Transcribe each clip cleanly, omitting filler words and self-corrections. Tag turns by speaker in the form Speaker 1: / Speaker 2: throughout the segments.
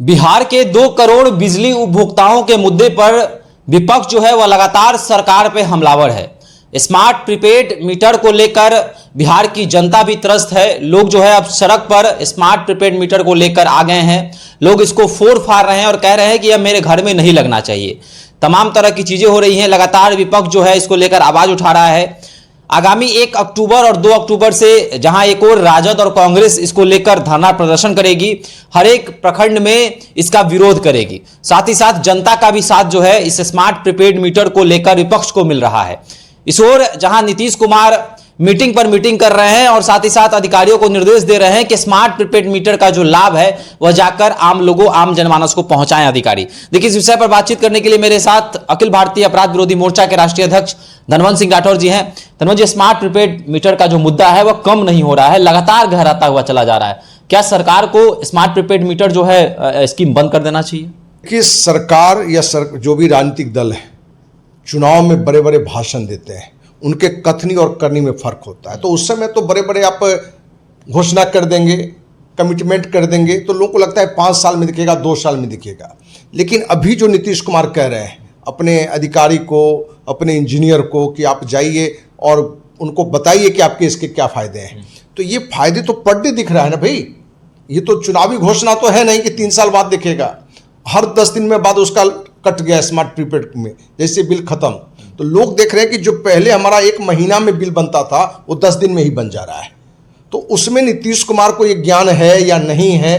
Speaker 1: बिहार के 2 करोड़ बिजली उपभोक्ताओं के मुद्दे पर विपक्ष जो है वह लगातार सरकार पे हमलावर है। स्मार्ट प्रीपेड मीटर को लेकर बिहार की जनता भी त्रस्त है। लोग जो है अब सड़क पर स्मार्ट प्रीपेड मीटर को लेकर आ गए हैं। लोग इसको फोड़ फाड़ रहे हैं और कह रहे हैं कि अब मेरे घर में नहीं लगना चाहिए। तमाम तरह की चीजें हो रही हैं। लगातार विपक्ष जो है इसको लेकर आवाज उठा रहा है। आगामी 1 अक्टूबर और 2 अक्टूबर से जहां एक और राजद और कांग्रेस इसको लेकर धरना प्रदर्शन करेगी, हर एक प्रखंड में इसका विरोध करेगी। साथ ही साथ जनता का भी साथ जो है इस स्मार्ट प्रीपेड मीटर को लेकर विपक्ष को मिल रहा है। इस ओर जहां नीतीश कुमार मीटिंग पर मीटिंग कर रहे हैं और साथ ही साथ अधिकारियों को निर्देश दे रहे हैं कि स्मार्ट प्रीपेड मीटर का जो लाभ है वह जाकर आम लोगों, आम जनमानस को पहुंचाएं अधिकारी। देखिए, इस विषय पर बातचीत करने के लिए मेरे साथ अखिल भारतीय अपराध विरोधी मोर्चा के राष्ट्रीय अध्यक्ष धनवंत सिंह राठौर जी हैं। धनवंत जी, स्मार्ट प्रीपेड मीटर का जो मुद्दा है वह कम नहीं हो रहा है, लगातार गहराता हुआ चला जा रहा है। क्या सरकार को स्मार्ट प्रीपेड मीटर जो है स्कीम बंद कर देना चाहिए?
Speaker 2: कि सरकार या जो भी राजनीतिक दल है चुनाव में बड़े बड़े भाषण देते हैं, उनके कथनी और करनी में फर्क होता है। तो उस समय तो बड़े बड़े आप घोषणा कर देंगे, कमिटमेंट कर देंगे, तो लोगों को लगता है 5 साल में दिखेगा, 2 साल में दिखेगा। लेकिन अभी जो नीतीश कुमार कह रहे हैं अपने अधिकारी को, अपने इंजीनियर को कि आप जाइए और उनको बताइए कि आपके इसके क्या फ़ायदे हैं, तो ये फायदे तो पड़ते दिख रहा है ना भाई। ये तो चुनावी घोषणा तो है नहीं कि 3 साल बाद दिखेगा। हर 10 दिन में बाद उसका कट गया स्मार्ट प्रीपेड में, जैसे बिल खत्म। तो लोग देख रहे हैं कि जो पहले हमारा 1 महीना में बिल बनता था वो 10 दिन में ही बन जा रहा है। तो उसमें नीतीश कुमार को ये ज्ञान है या नहीं है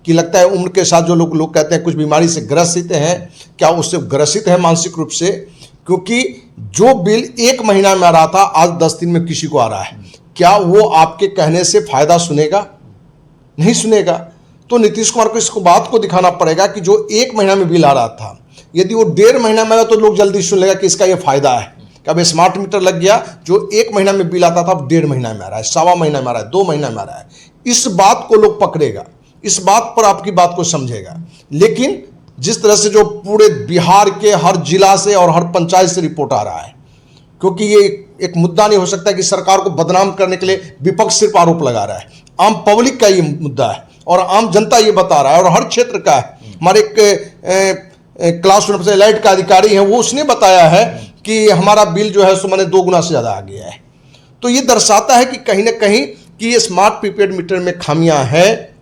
Speaker 2: कि लगता है उम्र के साथ जो लोग कहते हैं कुछ बीमारी से ग्रसित हैं, क्या उससे ग्रसित है मानसिक रूप से? क्योंकि जो बिल 1 महीना में आ रहा था आज 10 दिन में किसी को आ रहा है। क्या वो आपके कहने से फायदा सुनेगा? नहीं सुनेगा। तो नीतीश कुमार को इस बात को दिखाना पड़ेगा कि जो 1 महीना में बिल आ रहा था, यदि वो 1.5 महीना में आया तो लोग जल्दी सुन लेगा कि इसका ये फायदा है कि अब स्मार्ट मीटर लग गया। जो 1 महीना में बिल आता था अब 1.5 महीना में आ रहा है, 1.25 महीना में आ रहा है, 2 महीना में आ रहा है। इस बात को लोग पकड़ेगा, इस बात पर आपकी बात को समझेगा। लेकिन जिस तरह से जो पूरे बिहार के हर जिला से और हर पंचायत से रिपोर्ट आ रहा है, क्योंकि ये एक मुद्दा नहीं हो सकता कि सरकार को बदनाम करने के लिए विपक्ष सिर्फ आरोप लगा रहा है। आम पब्लिक का ये मुद्दा है और आम जनता ये बता रहा है और हर क्षेत्र का है। हमारे क्लास 1 से लाइट का अधिकारी है, वो उसने बताया है कि हमारा बिल जो है सो मैंने 2 गुना से ज़्यादा आ गया है। तो ये दर्शाता है कि कहीं ना कहीं कि ये स्मार्ट प्रीपेड मीटर में खामियां हैं।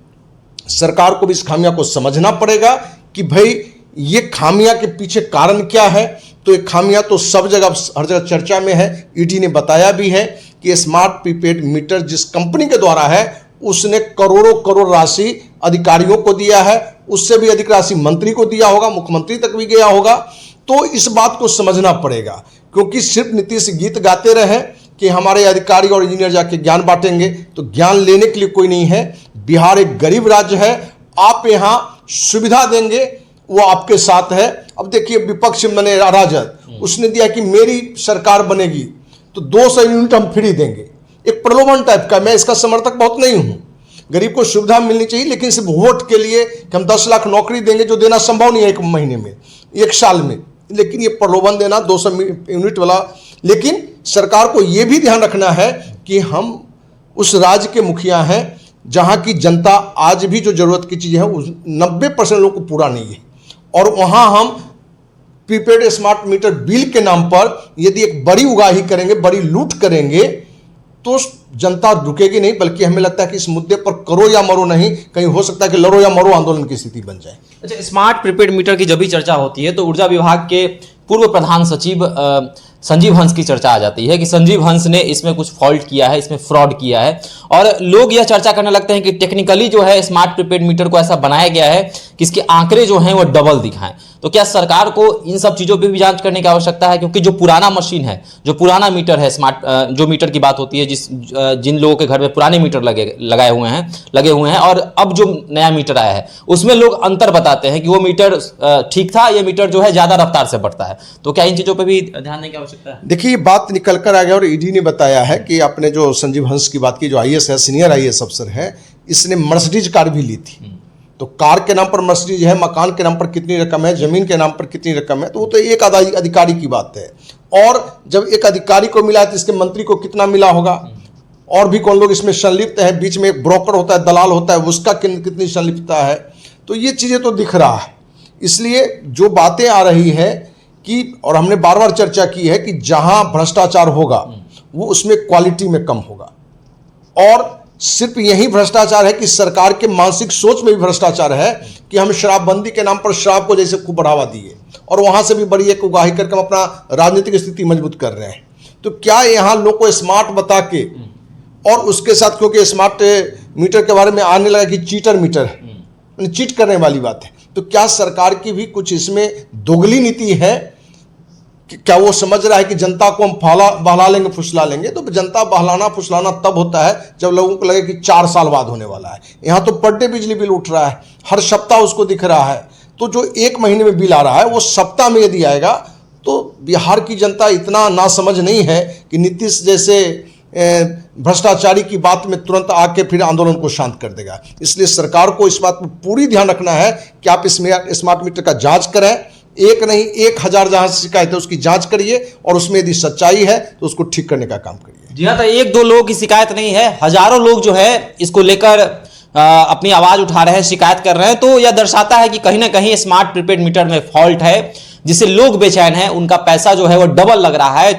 Speaker 2: सरकार को भी इस खामियां को समझना पड़ेगा कि भाई ये खामियां के पीछे कारण क्या है। तो ये खामियां तो सब जगह, हर जगह चर्चा में है। ईडी ने बताया भी है कि स्मार्ट प्रीपेड मीटर जिस कंपनी के द्वारा है उसने करोड़ों करोड़ राशि अधिकारियों को दिया है, उससे भी अधिक राशि मंत्री को दिया होगा, मुख्यमंत्री तक भी गया होगा। तो इस बात को समझना पड़ेगा, क्योंकि सिर्फ नीतीश गीत गाते रहे कि हमारे अधिकारी और इंजीनियर जाके ज्ञान बांटेंगे, तो ज्ञान लेने के लिए कोई नहीं है। बिहार एक गरीब राज्य है, आप यहाँ सुविधा देंगे वो आपके साथ है। अब देखिए विपक्ष मैंने राजद उसने दिया कि मेरी सरकार बनेगी तो 200 यूनिट हम फ्री देंगे। एक प्रलोभन टाइप का। मैं इसका समर्थक बहुत नहीं हूं। गरीब को सुविधा मिलनी चाहिए, लेकिन सिर्फ वोट के लिए कि हम 10 लाख नौकरी देंगे, जो देना संभव नहीं है 1 महीने में, 1 साल में। लेकिन ये प्रलोभन देना 200 यूनिट वाला। लेकिन सरकार को ये भी ध्यान रखना है कि हम उस राज्य के मुखिया हैं जहां की जनता आज भी जो जरूरत की चीज़ है उस 90% लोगों को पूरा नहीं है। और वहां हम प्रीपेड स्मार्ट मीटर बिल के नाम पर यदि एक बड़ी उगाही करेंगे, बड़ी लूट करेंगे, तो जनता रुकेगी नहीं। बल्कि हमें लगता है कि इस मुद्दे पर करो या मरो नहीं, कहीं हो सकता है कि लड़ो या मरो आंदोलन की स्थिति बन जाए।
Speaker 1: अच्छा, स्मार्ट प्रीपेड मीटर की जब भी चर्चा होती है तो ऊर्जा विभाग के पूर्व प्रधान सचिव संजीव हंस की चर्चा आ जाती है कि संजीव हंस ने इसमें कुछ फॉल्ट किया है, इसमें फ्रॉड किया है। और लोग यह चर्चा करने लगते हैं कि टेक्निकली जो है स्मार्ट प्रीपेड मीटर को ऐसा बनाया गया है कि इसके आंकड़े जो हैं वो डबल दिखाएं। तो क्या सरकार को इन सब चीज़ों पे भी जांच करने की आवश्यकता है? क्योंकि जो पुराना मशीन है, जो पुराना मीटर है, स्मार्ट जो मीटर की बात होती है, जिन लोगों के घर में पुराने मीटर लगे हुए हैं और अब जो नया मीटर आया है उसमें लोग अंतर बताते हैं कि वो मीटर ठीक था, ये मीटर जो है ज़्यादा रफ्तार से बढ़ता है। तो क्या इन चीज़ों पर भी ध्यान देने की आवश्यकता है?
Speaker 2: देखिए, ये बात निकल कर आ गया और ईडी ने बताया है कि आपने जो संजीव हंस की बात की, जो आईएएस है, सीनियर आईएएस अफसर है, इसने मर्सिडीज कार भी ली थी। तो कार के नाम पर मर्सिडीज है, मकान के नाम पर कितनी रकम है, जमीन के नाम पर कितनी रकम है, तो वो तो एक अधिकारी की बात है। और जब एक अधिकारी को मिला है तो इसके मंत्री को कितना मिला होगा, और भी कौन लोग इसमें संलिप्त है, बीच में एक ब्रोकर होता है, दलाल होता है, उसका कितनी संलिप्तता है। तो ये चीज़ें तो दिख रहा है। इसलिए जो बातें आ रही है कि, और हमने बार बार चर्चा की है कि जहां भ्रष्टाचार होगा वो उसमें क्वालिटी में कम होगा, और सिर्फ यही भ्रष्टाचार है कि सरकार के मानसिक सोच में भी भ्रष्टाचार है कि हम शराबबंदी के नाम पर शराब को जैसे खूब बढ़ावा दिए और वहां से भी बड़ी एक उगाही करके हम अपना राजनीतिक स्थिति मजबूत कर रहे हैं। तो क्या यहाँ लोग को स्मार्ट बता के, और उसके साथ क्योंकि स्मार्ट मीटर के बारे में आने लगा कि चीटर मीटर है, चीट करने वाली बात है, तो क्या सरकार की भी कुछ इसमें दोगली नीति है? क्या वो समझ रहा है कि जनता को हम बहला लेंगे, फुसला लेंगे? तो जनता बहलाना फुसलाना तब होता है जब लोगों को लगे कि 4 साल बाद होने वाला है। यहाँ तो पर डे बिजली बिल उठ रहा है, हर सप्ताह उसको दिख रहा है। तो जो 1 महीने में बिल आ रहा है वो सप्ताह में यदि आएगा तो बिहार की जनता इतना नासमझ नहीं है कि नीतीश जैसे भ्रष्टाचारी की बात में तुरंत आके फिर आंदोलन को शांत कर देगा। इसलिए सरकार को इस बात पर पूरी ध्यान रखना है कि आप इसमें स्मार्ट मीटर का जांच करें, एक नहीं 1000 जहां से शिकायत है उसकी जांच करिए, और उसमें यदि सच्चाई है तो उसको ठीक करने का काम करिए।
Speaker 1: जी हाँ, तो 1-2 लोगों की शिकायत नहीं है, हजारों लोग जो है इसको लेकर अपनी आवाज उठा रहे हैं, शिकायत कर रहे हैं। तो यह दर्शाता है कि कहीं ना कहीं स्मार्ट प्रीपेड मीटर में फॉल्ट है, जिससे लोग बेचैन हैं, उनका पैसा जो है वो डबल लग रहा है,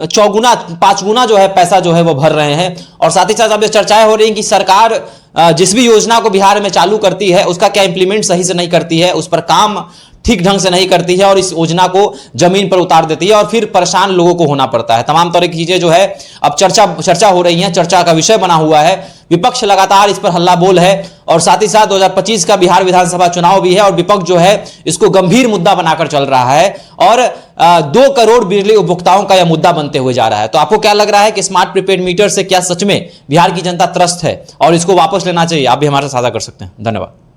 Speaker 1: 4 गुना 5 गुना जो है पैसा जो है वो भर रहे हैं। और साथ ही साथ अब चर्चाएं हो रही हैं कि सरकार जिस भी योजना को बिहार में चालू करती है उसका क्या इंप्लीमेंट सही से नहीं करती है, उस पर काम ठीक ढंग से नहीं करती है और इस योजना को जमीन पर उतार देती है, और फिर परेशान लोगों को होना पड़ता है। तमाम तरह की चीजें जो है अब चर्चा हो रही हैं, चर्चा का विषय बना हुआ है। विपक्ष लगातार इस पर हल्ला बोल है, और साथ ही साथ 2025 का बिहार विधानसभा चुनाव भी है, और विपक्ष जो है इसको गंभीर मुद्दा बनाकर चल रहा है, और 2 करोड़ बिजली उपभोक्ताओं का यह मुद्दा बनते हुए जा रहा है। तो आपको क्या लग रहा है कि स्मार्ट प्रीपेड मीटर से क्या सच में बिहार की जनता त्रस्त है और इसको वापस लेना चाहिए? आप भी हमारे साथ साझा कर सकते हैं। धन्यवाद।